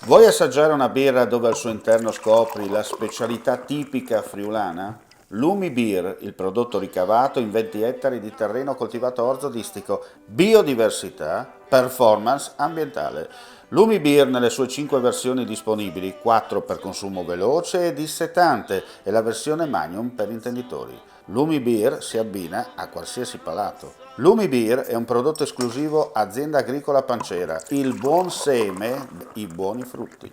Vuoi assaggiare una birra dove al suo interno scopri la specialità tipica friulana? Lumi Beer, il prodotto ricavato in 20 ettari di terreno coltivato orzodistico, biodiversità, performance ambientale. Lumi Beer nelle sue 5 versioni disponibili, 4 per consumo veloce e dissetante e la versione Magnum per intenditori. Lumi Beer si abbina a qualsiasi palato. Lumi Beer è un prodotto esclusivo Azienda Agricola Pancera, il buon seme, i buoni frutti.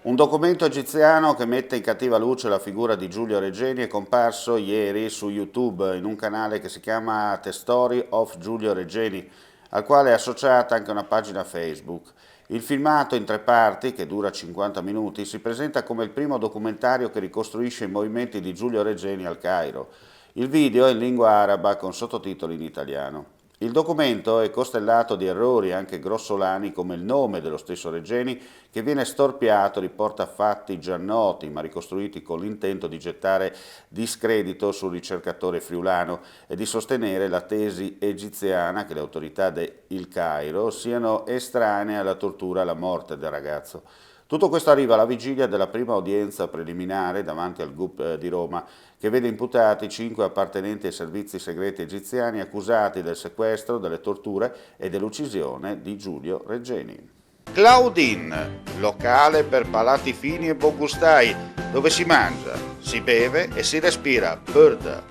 Un documento egiziano che mette in cattiva luce la figura di Giulio Regeni è comparso ieri su YouTube in un canale che si chiama The Story of Giulio Regeni, al quale è associata anche una pagina Facebook. Il filmato in 3 parti, che dura 50 minuti, si presenta come il primo documentario che ricostruisce i movimenti di Giulio Regeni al Cairo. Il video è in lingua araba con sottotitoli in italiano. Il documento è costellato di errori anche grossolani come il nome dello stesso Regeni che viene storpiato, riporta fatti già noti ma ricostruiti con l'intento di gettare discredito sul ricercatore friulano e di sostenere la tesi egiziana che le autorità del Cairo siano estranee alla tortura e alla morte del ragazzo. Tutto questo arriva alla vigilia della prima udienza preliminare davanti al GUP di Roma, che vede imputati 5 appartenenti ai servizi segreti egiziani accusati del sequestro, delle torture e dell'uccisione di Giulio Regeni. Claudine, locale per palati fini e buongustai, dove si mangia, si beve e si respira bird,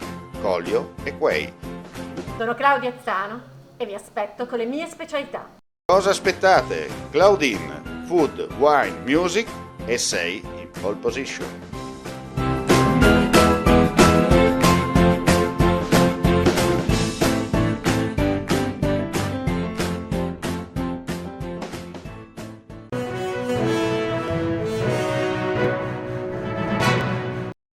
collio e quei. Sono Claudia Zano e vi aspetto con le mie specialità. Cosa aspettate? Claudine, food, wine, music e sei in pole position.